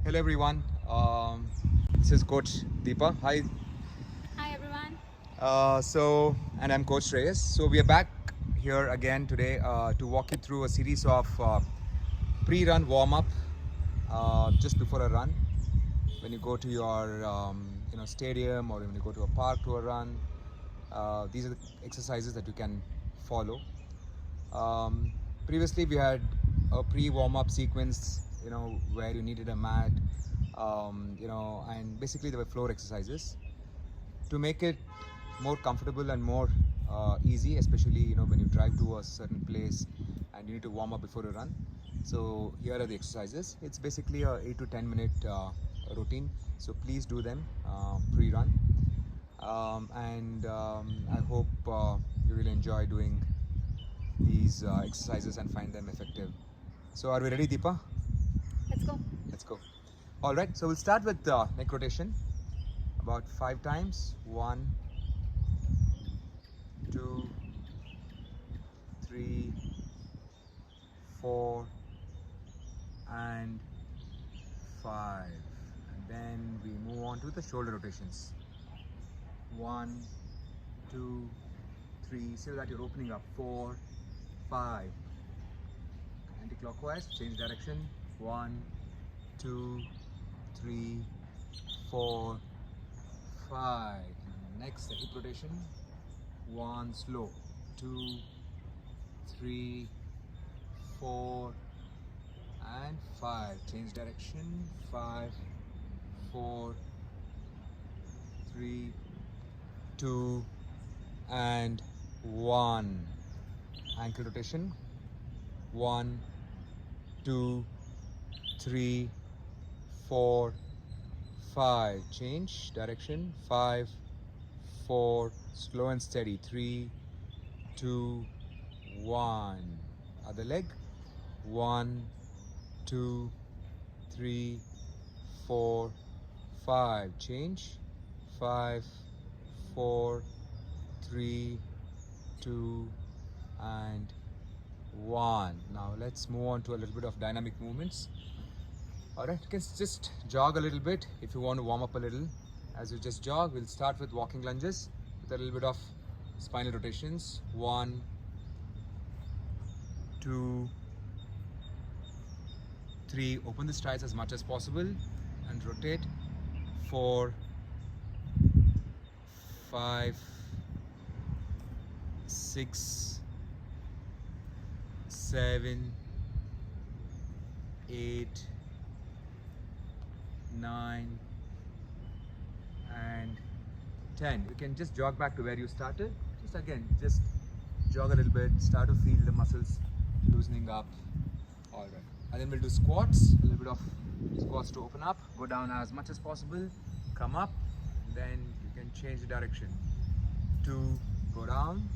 Hello everyone. This is Coach Deepa. Hi. Hi everyone. And I'm Coach Reyes. So we are back here again today to walk you through a series of pre-run warm-up just before a run. When you go to your stadium or when you go to a park to a run, these are the exercises that you can follow. Um, Previously, we had a pre-warm-up sequence, where you needed a mat, and basically there were floor exercises to make it more comfortable and more easy, especially when you drive to a certain place and you need to warm up before a run. So here are the exercises. It's basically a 8 to 10 minute routine. So please do them pre-run, and I hope you will enjoy doing these exercises and find them effective. So are we ready, Deepa? Let's go. Let's go. All right. So we'll start with neck rotation. About 5 times. 1, 2, 3, 4, and 5. And then we move on to the shoulder rotations. 1, 2, 3. So that you're opening up. 4, 5. Anti-clockwise. Change direction. 1, 2, 3, 4, 5. Next, the hip rotation. 1, slow. 2, 3, 4, and 5. Change direction. 5, 4, 3, 2, and 1. Ankle rotation. 1, 2, 3, 4, 5. Change direction. 5, 4. Slow and steady. 3, 2, 1. Other leg. 1, 2, 3, 4, 5. Change. 5, 4, 3, 2, and 1. Now let's move on to a little bit of dynamic movements. Alright, you can just jog a little bit if you want to warm up a little. As you just jog, we'll start with walking lunges with a little bit of spinal rotations. 1, 2, 3. Open the strides as much as possible and rotate. 4, 5, 6, 7, 8, 9, and 10. You can just jog back to where you started. Just jog a little bit, start to feel the muscles loosening up. All right. And then we'll do squats, a little bit of squats to open up. Go down as much as possible, come up, then you can change the direction. 2, go down.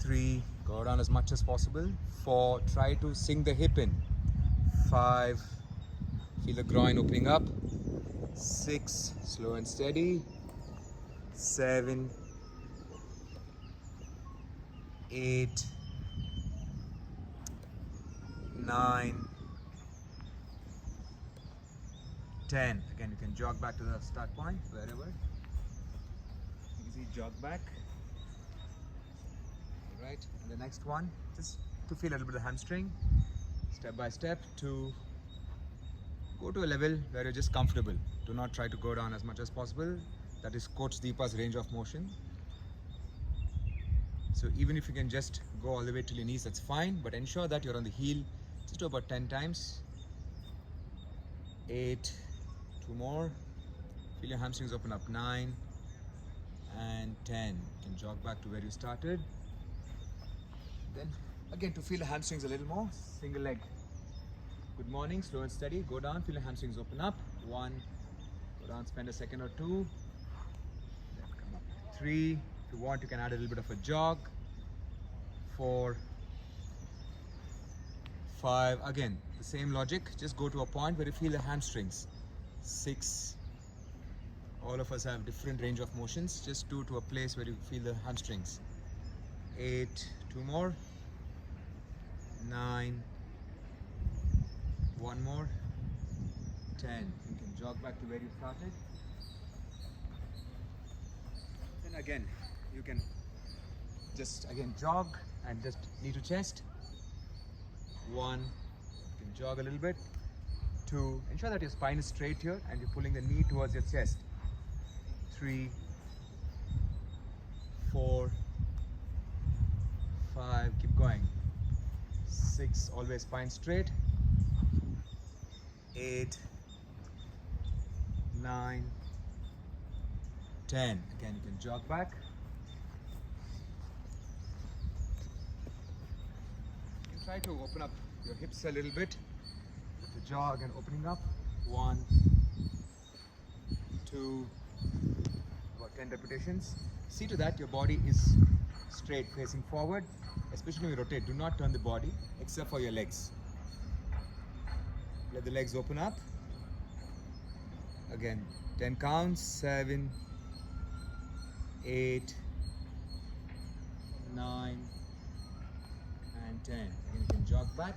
3, go down as much as possible. 4, try to sink the hip in. 5, feel the groin opening up. 6, slow and steady. 7, 8, 9, 10. Again, you can jog back to the start point, wherever. Easy jog back. Alright, and the next one, just to feel a little bit of hamstring. Step by step to go to a level where you're just comfortable. Do not try to go down as much as possible. That is Coach Deepa's range of motion. So even if you can just go all the way to your knees, that's fine, but ensure that you're on the heel just about 10 times. 8, 2 more. Feel your hamstrings open up. 9 and 10. You can jog back to where you started. Then again, to feel the hamstrings a little more, single leg. Good morning, slow and steady. Go down, feel the hamstrings open up. 1, go down, spend a second or 2. Then come up. 3, if you want, you can add a little bit of a jog. 4, 5, again, the same logic. Just go to a point where you feel the hamstrings. 6, all of us have different range of motions. Just do to a place where you feel the hamstrings. 8, 2 more. 9, 1 more. 10. You can jog back to where you started. Then again, you can just again jog and just knee to chest. 1. You can jog a little bit. 2. Ensure that your spine is straight here and you're pulling the knee towards your chest. 3. 4. 5. Keep going. 6. Always spine straight. 8. 9. 10. Again, you can jog back. You can try to open up your hips a little bit. The jog and opening up. 1, 2, about 10 repetitions. See to that your body is straight, facing forward. Especially when you rotate, do not turn the body except for your legs. Let the legs open up. Again, 10 counts. 7, 8, 9, and 10. Again, you can jog back.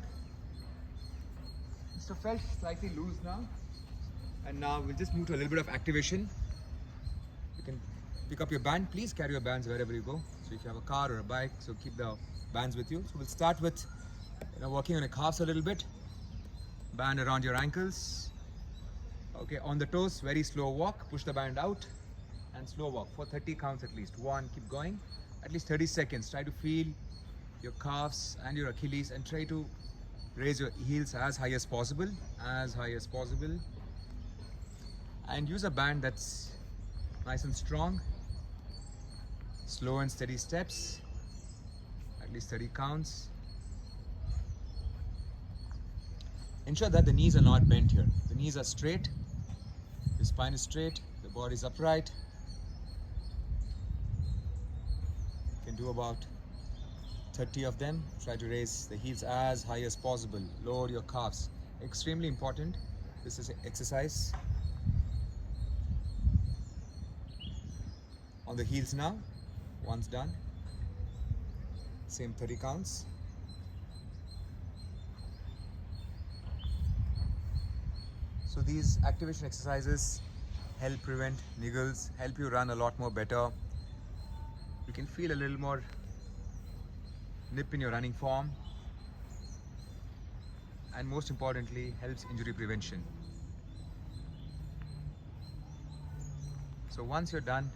So felt slightly loose now. And now we'll just move to a little bit of activation. You can pick up your band. Please carry your bands wherever you go. So if you have a car or a bike, so keep the bands with you. So we'll start with working on your calves a little bit. Band around your ankles. Okay, on the toes, very slow walk. Push the band out and slow walk for 30 counts at least. 1, keep going. At least 30 seconds. Try to feel your calves and your Achilles and try to raise your heels as high as possible. As high as possible. And use a band that's nice and strong. Slow and steady steps. At least 30 counts. Ensure that the knees are not bent here. The knees are straight. The spine is straight. The body is upright. You can do about 30 of them. Try to raise the heels as high as possible. Lower your calves. Extremely important. This is an exercise. On the heels now. Once done. Same 30 counts. So these activation exercises help prevent niggles, help you run a lot more better. You can feel a little more nip in your running form. And most importantly, helps injury prevention. So once you're done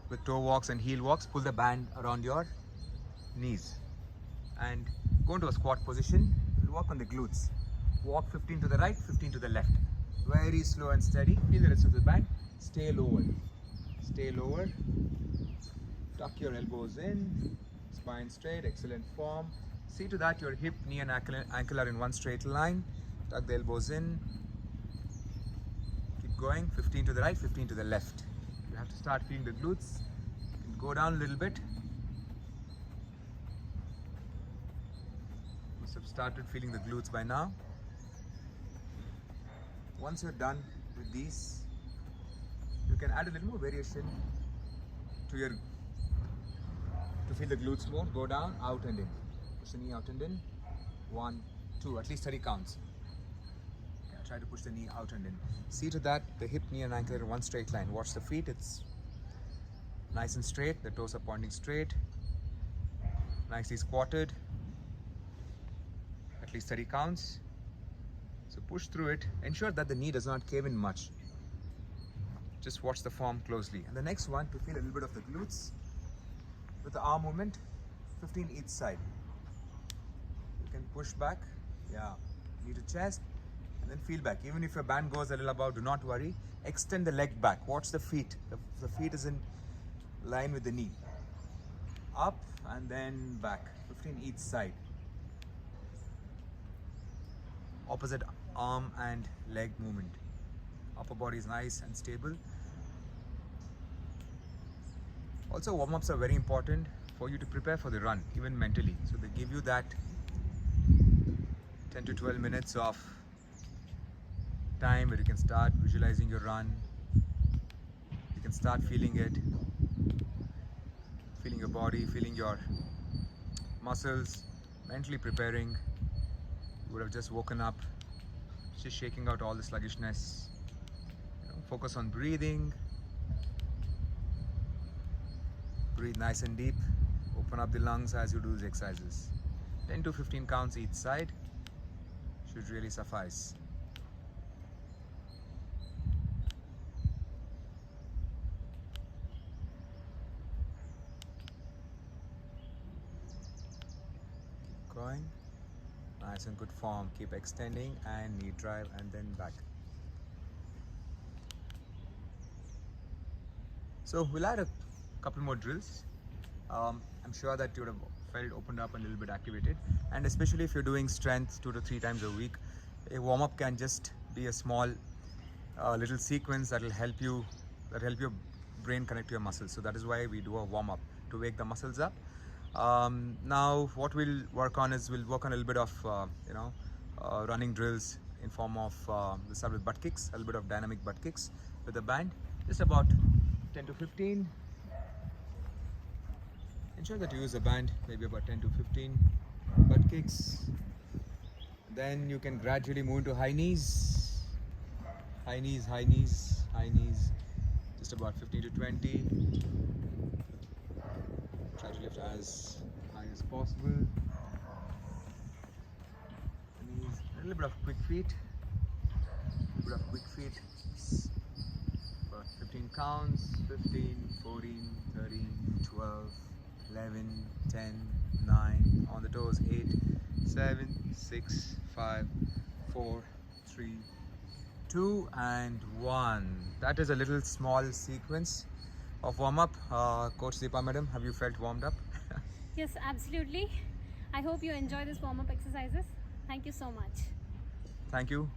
with toe walks and heel walks, pull the band around your knees and go into a squat position. We'll work on the glutes. Walk 15 to the right, 15 to the left. Very slow and steady. Feel the rest of the band. Stay lower. Stay lower. Tuck your elbows in. Spine straight. Excellent form. See to that your hip, knee and ankle are in one straight line. Tuck the elbows in. Keep going. 15 to the right, 15 to the left. You have to start feeling the glutes. You can go down a little bit. Must have started feeling the glutes by now. Once you're done with these, you can add a little more variation to feel the glutes more. Go down, out and in. Push the knee out and in. 1, 2, at least 30 counts. Okay, try to push the knee out and in. See to that the hip, knee and ankle are in one straight line. Watch the feet, it's nice and straight. The toes are pointing straight. Nicely squatted. At least 30 counts. So push through it. Ensure that the knee does not cave in much. Just watch the form closely. And the next one, to feel a little bit of the glutes with the arm movement, 15 each side. You can push back, yeah, knee to chest, and then feel back. Even if your band goes a little above, do not worry. Extend the leg back. Watch the feet. The feet is in line with the knee. Up and then back. 15 each side. Opposite arm and leg movement. Upper body is nice and stable. Also, warm-ups are very important for you to prepare for the run, even mentally. So they give you that 10 to 12 minutes of time where you can start visualizing your run. You can start feeling it, feeling your body, feeling your muscles, mentally preparing. You would have just woken up, just shaking out all the sluggishness. Focus on breathing. Breathe nice and deep. Open up the lungs as you do these exercises. 10 to 15 counts each side should really suffice. Keep going. Nice and good form. Keep extending and knee drive and then back. So we'll add a couple more drills. I'm sure that you would have felt opened up and a little bit activated, and especially if you're doing strength 2 to 3 times a week, a warm-up can just be a small little sequence that will help your brain connect to your muscles. So that is why we do a warm-up, to wake the muscles up. Now what we'll work on is we'll work on a little bit of running drills in form of we'll start with butt kicks, a little bit of dynamic butt kicks with a band, just about 10 to 15. Ensure that you use a band, maybe about 10 to 15 butt kicks. Then you can gradually move into high knees. High knees, high knees, high knees. Just about 15 to 20. Try to lift as high as possible. Knees. A little bit of quick feet. A little bit of quick feet. About 15 counts. 15, 14, 13, 12. 11, 10, 9, on the toes, 8, 7, 6, 5, 4, 3, 2 and 1. That is a little small sequence of warm-up. Coach Deepa madam, have you felt warmed up? Yes, absolutely. I hope you enjoy this warm-up exercises. Thank you so much. Thank you.